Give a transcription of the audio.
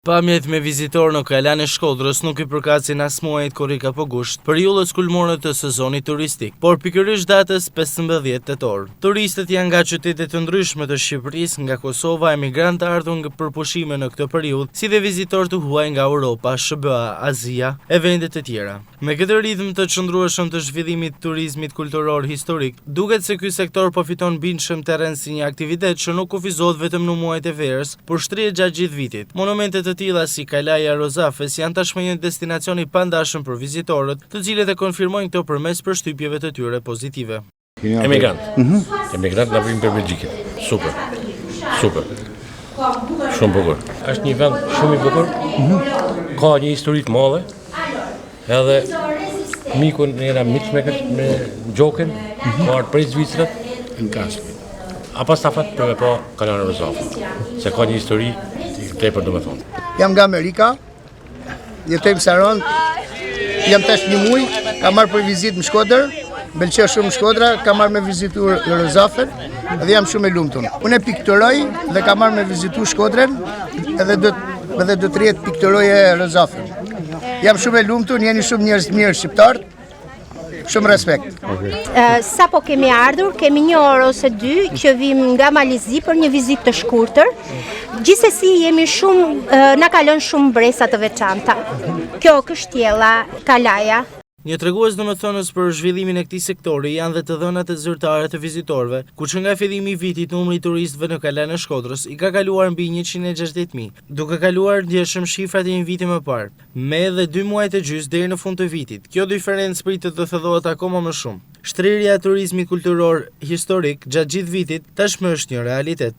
Pamjet me vizitor në Kalan e Shkodrës nuk I përkasin as muajit korrik apo gusht, periudhës kulmore të sezonit turistik, por pikërisht datës 15 tetor. Turistët janë nga qytetet të ndryshme të Shqipërisë, nga Kosova, emigrantë ardhur për pushime në këtë periudhë, si dhe vizitor të huaj nga Europa, SBA, Azia e vende të tjera. Me këtë ritëm të qëndrueshëm të zhvillimit turizmit kulturor historik, duket se ky sektor po fiton bindshëm terren si një aktivitet që nuk kufizohet vetëm në muajt e verës, por shtrihet gjatë gjithë vitit. Monumentet të tilla si Kalaja Rozafes janë tashmë një destinacion I pandashëm për vizitorët, të cilët e konfirmojnë këto përmes përshtypjeve të tyre pozitive. Emigrant na vijnë për Belgjikën. Super. Shumë bukur. Është një vend shumë I bukur. Ka një histori të madhe. Edhe mikun era me Gjokën, ka ardhur prej Zvicrës në Kaspë. Apo stafat për me pa Kalan e Rozafes. Se ka një histori tepër domethënë. Jam nga Amerika, jetoj në Saron, jam tash një muaj, kam marrë për vizitë në Shkodër, m'pëlqeu shumë Shkodra, kam marrë me vizitur Rozafen dhe jam shumë I lumtur. Unë e pikturoj dhe kam marrë me vizitu Shkodrën edhe do të rrihet pikturoje Rozafen. Jam shumë I lumtur, jeni shumë njerëz të mirë shqiptar. Shumë respekt. Sa po kemi ardhur, kemi një orë ose dy që vim nga Malizi për një vizitë të shkurtër. Gjithsesi jemi shumë, na ka lënë shumë bresa të veçanta. Kjo kështjella, Kalaja. Një tregues domethënës për zhvillimin e këtij sektori janë dhe të dhënat e zyrtare të vizitorëve, ku që nga fillimi I vitit numri I turistëve në Kalan e Shkodrës I ka kaluar mbi 160.000, duke kaluar ndjeshëm shifrat e një viti më parë, me edhe 2 muajt e gjysmë deri në fund të vitit. Kjo diferencë pritet të thellohet akoma më shumë. Shtrirja e turizmit kulturor historik gjatë gjithë vitit tashmë është një realitet.